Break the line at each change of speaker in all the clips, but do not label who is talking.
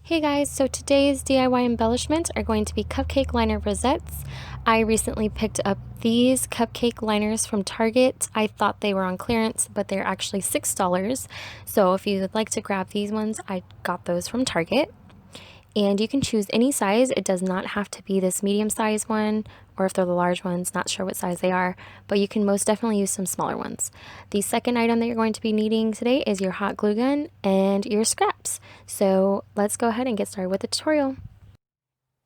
Hey guys, so today's DIY embellishments are going to be cupcake liner rosettes. I recently picked up these cupcake liners from Target. I thought they were on clearance, but they're actually $6. So if you would like to grab these ones, I got those from Target. And you can choose any size. It does not have to be this medium size one, or if they're the large ones, not sure what size they are, but you can most definitely use some smaller ones. The second item that you're going to be needing today is your hot glue gun and your scraps. So let's go ahead and get started with the tutorial.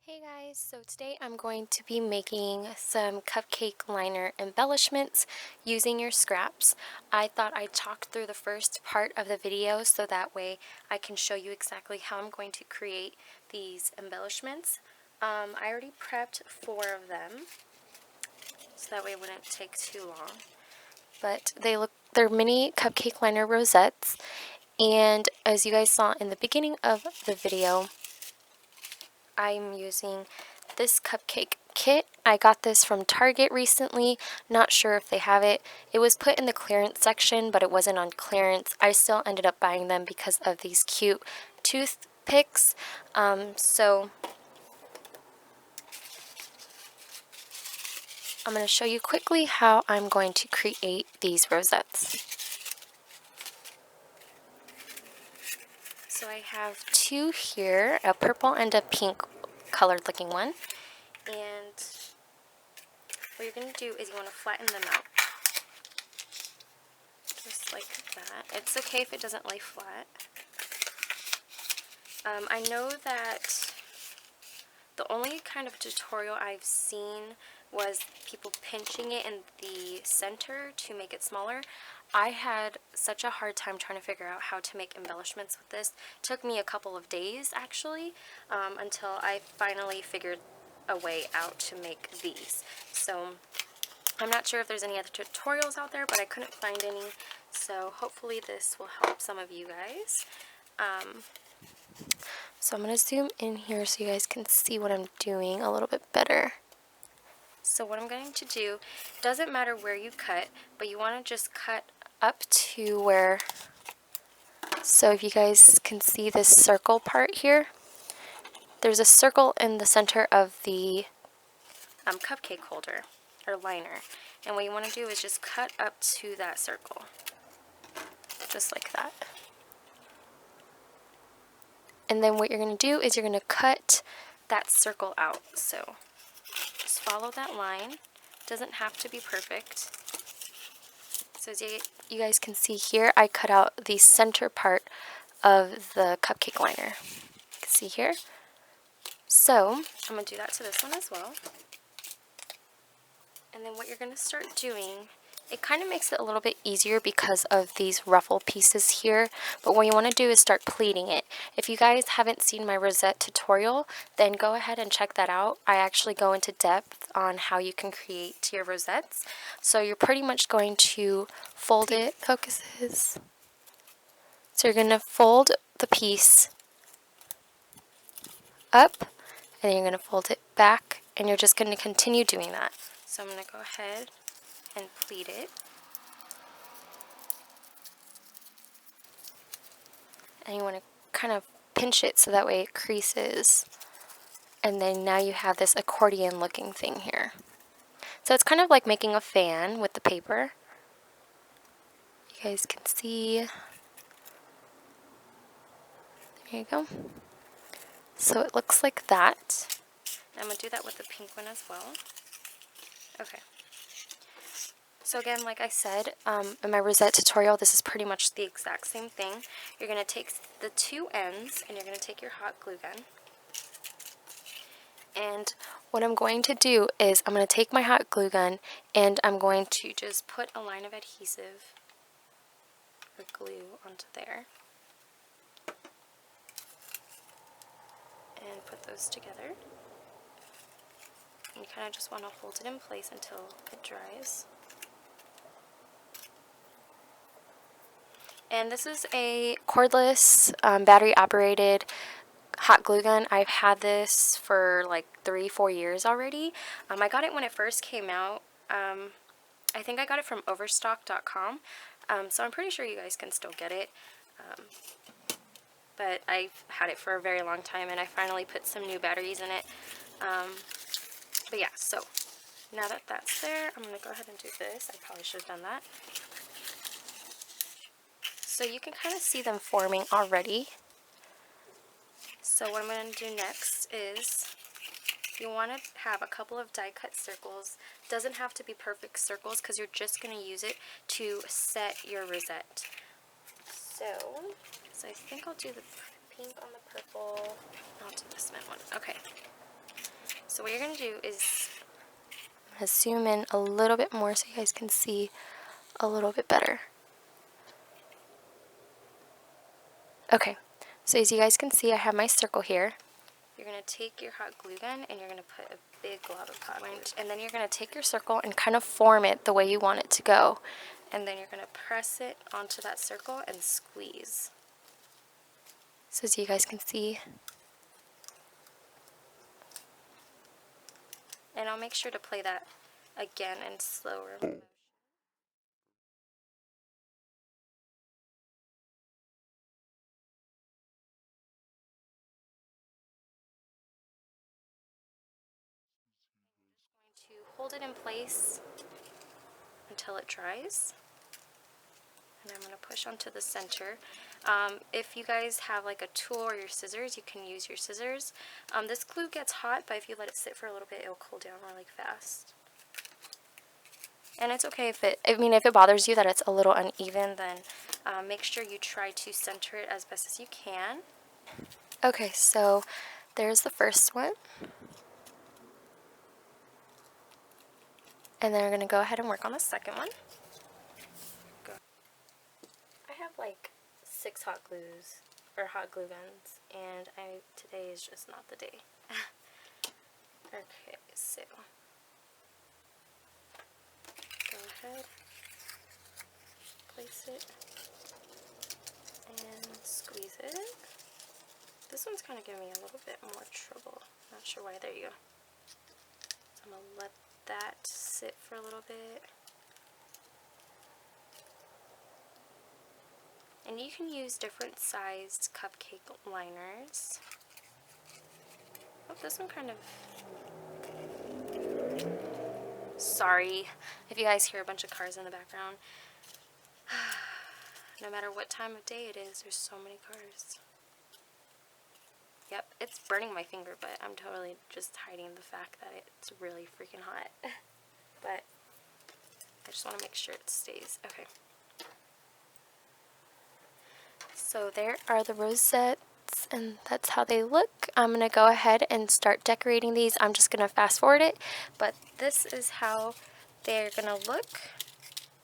Hey guys, so today I'm going to be making some cupcake liner embellishments using your scraps. I thought I'd talk through the first part of the video so that way I can show you exactly how I'm going to create these embellishments. I already prepped 4 of them, so that way it wouldn't take too long. But they're mini cupcake liner rosettes, and as you guys saw in the beginning of the video, I'm using this cupcake kit. I got this from Target recently. Not sure if they have it. It was put in the clearance section, but it wasn't on clearance. I still ended up buying them because of these cute toothpicks. So I'm going to show you quickly how I'm going to create these rosettes. So I have 2 here, a purple and a pink colored looking one. And what you're going to do is you want to flatten them out. Just like that. It's okay if it doesn't lay flat. I know that the only kind of tutorial I've seen was people pinching it in the center to make it smaller. I had such a hard time trying to figure out how to make embellishments with this. It took me a couple of days actually until I finally figured a way out to make these. So I'm not sure if there's any other tutorials out there, but I couldn't find any. So hopefully this will help some of you guys. So I'm going to zoom in here so you guys can see what I'm doing a little bit better. So what I'm going to do, doesn't matter where you cut, but you want to just cut up to where, so if you guys can see this circle part here, there's a circle in the center of the cupcake holder or liner. And what you want to do is just cut up to that circle, just like that. And then what you're going to do is you're going to cut that circle out. So just follow that line. Doesn't have to be perfect. So as you guys can see here, I cut out the center part of the cupcake liner. You can see here. So I'm going to do that to this one as well. And then what you're going to start doing, it kind of makes it a little bit easier because of these ruffle pieces here, but what you want to do is start pleating it. If you guys haven't seen my rosette tutorial, then go ahead and check that out. I actually go into depth on how you can create your rosettes. So you're pretty much going to fold it, focuses. So you're going to fold the piece up, and then you're going to fold it back, and you're just going to continue doing that. So I'm going to go ahead and pleat it. And you want to kind of pinch it so that way it creases. And then now you have this accordion looking thing here. So it's kind of like making a fan with the paper. You guys can see. There you go. So it looks like that. And I'm going to do that with the pink one as well. Okay. So again, like I said, in my rosette tutorial, this is pretty much the exact same thing. You're going to take the 2 ends, and you're going to take your hot glue gun. And what I'm going to do is I'm going to take my hot glue gun, and I'm going to just put a line of adhesive or glue onto there. And put those together. And you kind of just want to hold it in place until it dries. And this is a cordless, battery-operated hot glue gun. I've had this for like 3-4 years already. I got it when it first came out. I think I got it from overstock.com. So I'm pretty sure you guys can still get it. but I've had it for a very long time, and I finally put some new batteries in it. But yeah, so now that that's there, I'm going to go ahead and do this. I probably should have done that. So you can kind of see them forming already. So what I'm going to do next is you want to have a couple of die cut circles. Doesn't have to be perfect circles because you're just going to use it to set your rosette. So I think I'll do the pink on the purple. I'll do the cement one. Okay. So what you're going to do is I'm going to zoom in a little bit more so you guys can see a little bit better. Okay. So as you guys can see, I have my circle here. You're going to take your hot glue gun and you're going to put a big glob of hot glue. And then you're going to take your circle and kind of form it the way you want it to go. And then you're going to press it onto that circle and squeeze. So as you guys can see. And I'll make sure to play that again in slower motion. To hold it in place until it dries, and I'm going to push onto the center. If you guys have like a tool or your scissors, you can use your scissors. This glue gets hot, but if you let it sit for a little bit, it'll cool down really fast. And it's okay if if it bothers you that it's a little uneven, then make sure you try to center it as best as you can. Okay, so there's the first one. And then we're going to go ahead and work on the second one. I have like 6 hot glue guns, and today is just not the day. Okay, so go ahead, place it, and squeeze it. This one's kind of giving me a little bit more trouble. Not sure why. There you go. So I'm going to let that sit for a little bit. And you can use different sized cupcake liners. Oh, this one kind of... Sorry if you guys hear a bunch of cars in the background. No matter what time of day it is, there's so many cars. Yep, it's burning my finger, but I'm totally just hiding the fact that it's really freaking hot. But I just want to make sure it stays. Okay. So there are the rosettes, and that's how they look. I'm going to go ahead and start decorating these. I'm just going to fast forward it, but this is how they're going to look.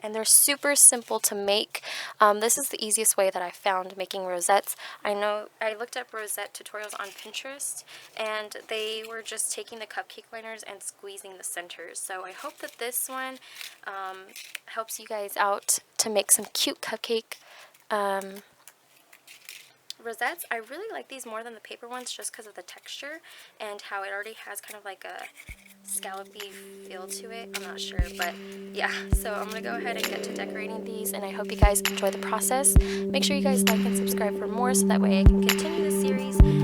And they're super simple to make. This is the easiest way that I found making rosettes. I know I looked up rosette tutorials on Pinterest, and they were just taking the cupcake liners and squeezing the centers. So I hope that this one helps you guys out to make some cute cupcake rosettes. I really like these more than the paper ones just because of the texture and how it already has kind of like a scallopy feel to it. I'm not sure, but yeah. So I'm going to go ahead and get to decorating these, and I hope you guys enjoy the process. Make sure you guys like and subscribe for more so that way I can continue the series.